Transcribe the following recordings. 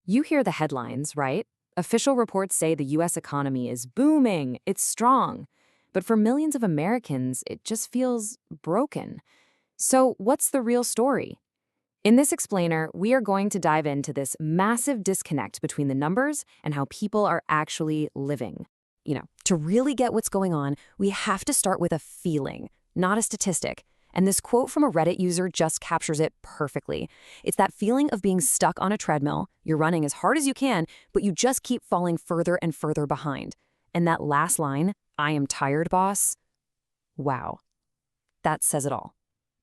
You hear the headlines, right? Official reports say the US economy is booming, it's strong. But for millions of Americans, it just feels broken. So, what's the real story? In this explainer, we are going to dive into this massive disconnect between the numbers and how people are actually living. To really get what's going on, we have to start with a feeling, not a statistic. And this quote from a Reddit user just captures it perfectly. It's that feeling of being stuck on a treadmill. You're running as hard as you can, but you just keep falling further and further behind. And that last line, "I am tired, boss." Wow. That says it all.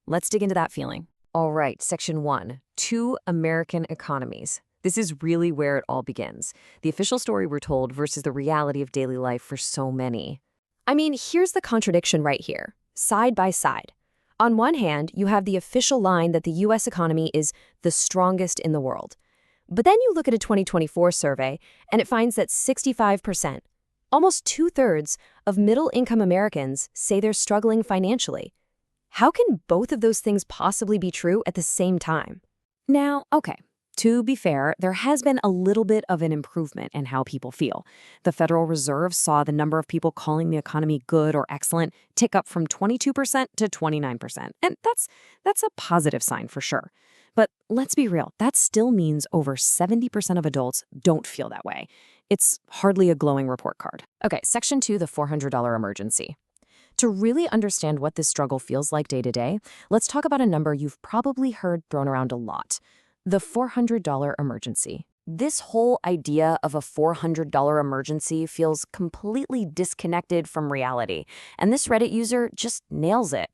Let's dig into that feeling. All right, section 1, two American economies. This is really where it all begins. The official story we're told versus the reality of daily life for so many. I mean, here's the contradiction right here, side by side. On one hand, you have the official line that the US economy is the strongest in the world. But then you look at a 2024 survey, and it finds that 65%, almost two-thirds, of middle-income Americans say they're struggling financially. How can both of those things possibly be true at the same time? Now, okay, to be fair, there has been a little bit of an improvement in how people feel. The Federal Reserve saw the number of people calling the economy good or excellent tick up from 22% to 29%, and that's a positive sign for sure. But let's be real, that still means over 70% of adults don't feel that way. It's hardly a glowing report card. Okay, section 2, the $400 emergency. To really understand what this struggle feels like day to day, let's talk about a number you've probably heard thrown around a lot: the $400 emergency. This whole idea of a $400 emergency feels completely disconnected from reality, and this Reddit user just nails it.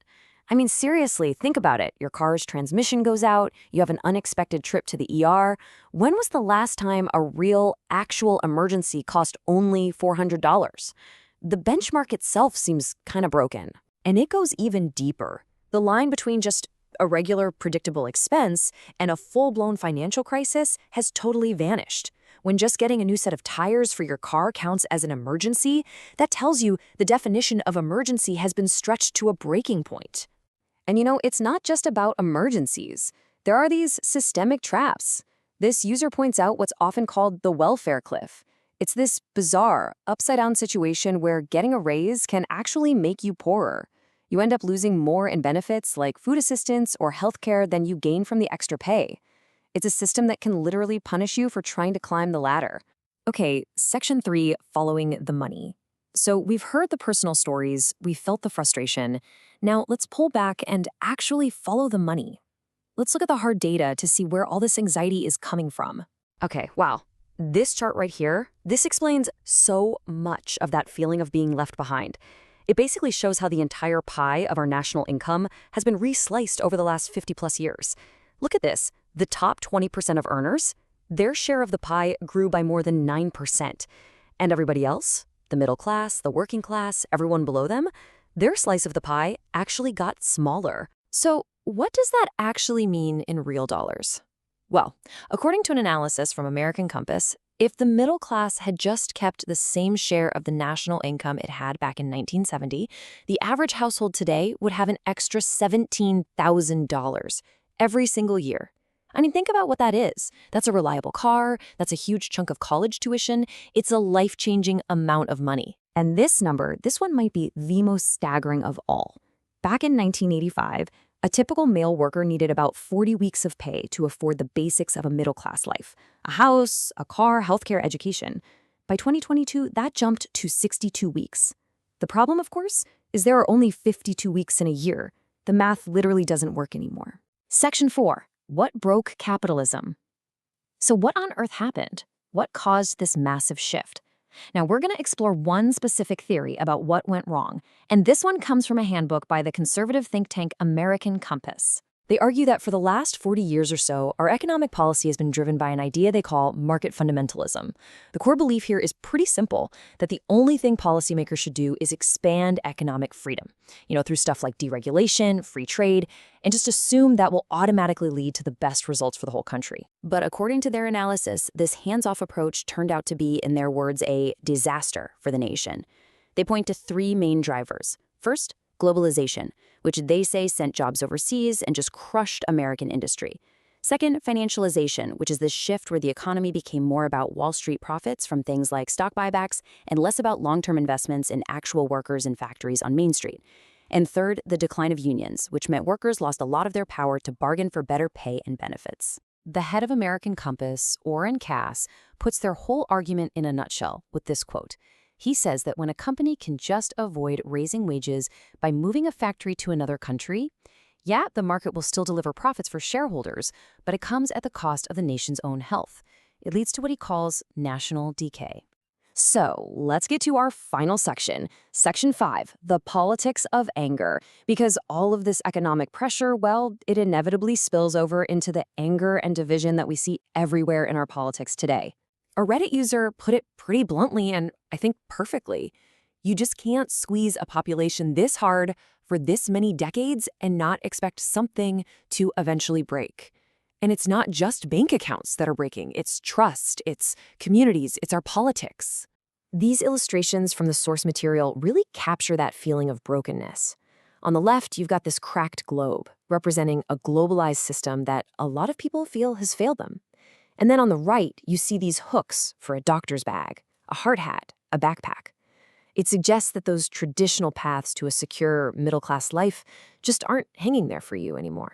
I mean, seriously, think about it. Your car's transmission goes out, you have an unexpected trip to the ER. When was the last time a real, actual emergency cost only $400? The benchmark itself seems kind of broken. And it goes even deeper. The line between just a regular, predictable expense and a full-blown financial crisis has totally vanished. When just getting a new set of tires for your car counts as an emergency, that tells you the definition of emergency has been stretched to a breaking point. And it's not just about emergencies. There are these systemic traps. This user points out what's often called the welfare cliff. It's this bizarre, upside-down situation where getting a raise can actually make you poorer. You end up losing more in benefits like food assistance or healthcare than you gain from the extra pay. It's a system that can literally punish you for trying to climb the ladder. Okay, section 3, following the money. So we've heard the personal stories, we've felt the frustration. Now let's pull back and actually follow the money. Let's look at the hard data to see where all this anxiety is coming from. Okay, wow. This chart right here, this explains so much of that feeling of being left behind. It basically shows how the entire pie of our national income has been resliced over the last 50+ years. Look at this. The top 20% of earners, their share of the pie grew by more than 9%. And everybody else, the middle class, the working class, everyone below them, their slice of the pie actually got smaller. So what does that actually mean in real dollars? Well, according to an analysis from American Compass, if the middle class had just kept the same share of the national income it had back in 1970, the average household today would have an extra $17,000 every single year. I mean, think about what that is. That's a reliable car, that's a huge chunk of college tuition, it's a life-changing amount of money. And this number, this one might be the most staggering of all. Back in 1985, a typical male worker needed about 40 weeks of pay to afford the basics of a middle-class life: a house, a car, healthcare, education. By 2022, that jumped to 62 weeks. The problem, of course, is there are only 52 weeks in a year. The math literally doesn't work anymore. Section 4. What broke capitalism? So what on earth happened? What caused this massive shift? Now, we're going to explore one specific theory about what went wrong, and this one comes from a handbook by the conservative think tank American Compass. They argue that for the last 40 years or so, our economic policy has been driven by an idea they call market fundamentalism. The core belief here is pretty simple, that the only thing policymakers should do is expand economic freedom, through stuff like deregulation, free trade, and just assume that will automatically lead to the best results for the whole country. But according to their analysis, this hands-off approach turned out to be, in their words, a disaster for the nation. They point to 3 main drivers. First, globalization, which they say sent jobs overseas and just crushed American industry. Second, financialization, which is this shift where the economy became more about Wall Street profits from things like stock buybacks and less about long-term investments in actual workers in factories on Main Street. And third, the decline of unions, which meant workers lost a lot of their power to bargain for better pay and benefits. The head of American Compass, Orrin Cass, puts their whole argument in a nutshell with this quote. He says that when a company can just avoid raising wages by moving a factory to another country, yeah, the market will still deliver profits for shareholders, but it comes at the cost of the nation's own health. It leads to what he calls national decay. So let's get to our final section, Section 5, the politics of anger. Because all of this economic pressure, well, it inevitably spills over into the anger and division that we see everywhere in our politics today. A Reddit user put it pretty bluntly and I think perfectly. You just can't squeeze a population this hard for this many decades and not expect something to eventually break. And it's not just bank accounts that are breaking, it's trust, it's communities, it's our politics. These illustrations from the source material really capture that feeling of brokenness. On the left, you've got this cracked globe, representing a globalized system that a lot of people feel has failed them. And then on the right, you see these hooks for a doctor's bag, a hard hat, a backpack. It suggests that those traditional paths to a secure, middle-class life just aren't hanging there for you anymore.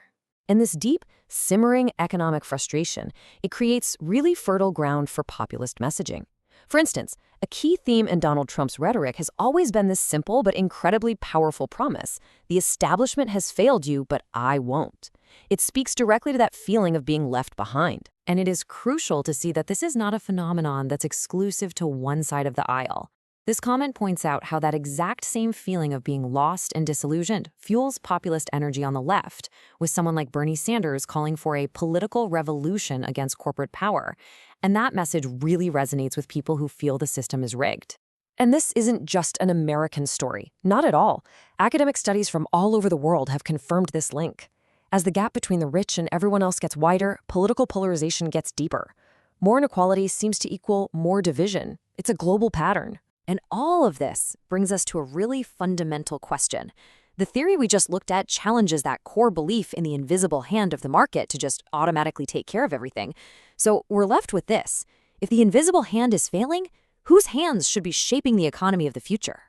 And this deep, simmering economic frustration, it creates really fertile ground for populist messaging. For instance, a key theme in Donald Trump's rhetoric has always been this simple but incredibly powerful promise: the establishment has failed you, but I won't. It speaks directly to that feeling of being left behind. And it is crucial to see that this is not a phenomenon that's exclusive to one side of the aisle. This comment points out how that exact same feeling of being lost and disillusioned fuels populist energy on the left, with someone like Bernie Sanders calling for a political revolution against corporate power. And that message really resonates with people who feel the system is rigged. And this isn't just an American story. Not at all. Academic studies from all over the world have confirmed this link. As the gap between the rich and everyone else gets wider, political polarization gets deeper. More inequality seems to equal more division. It's a global pattern. And all of this brings us to a really fundamental question. The theory we just looked at challenges that core belief in the invisible hand of the market to just automatically take care of everything. So we're left with this. If the invisible hand is failing, whose hands should be shaping the economy of the future?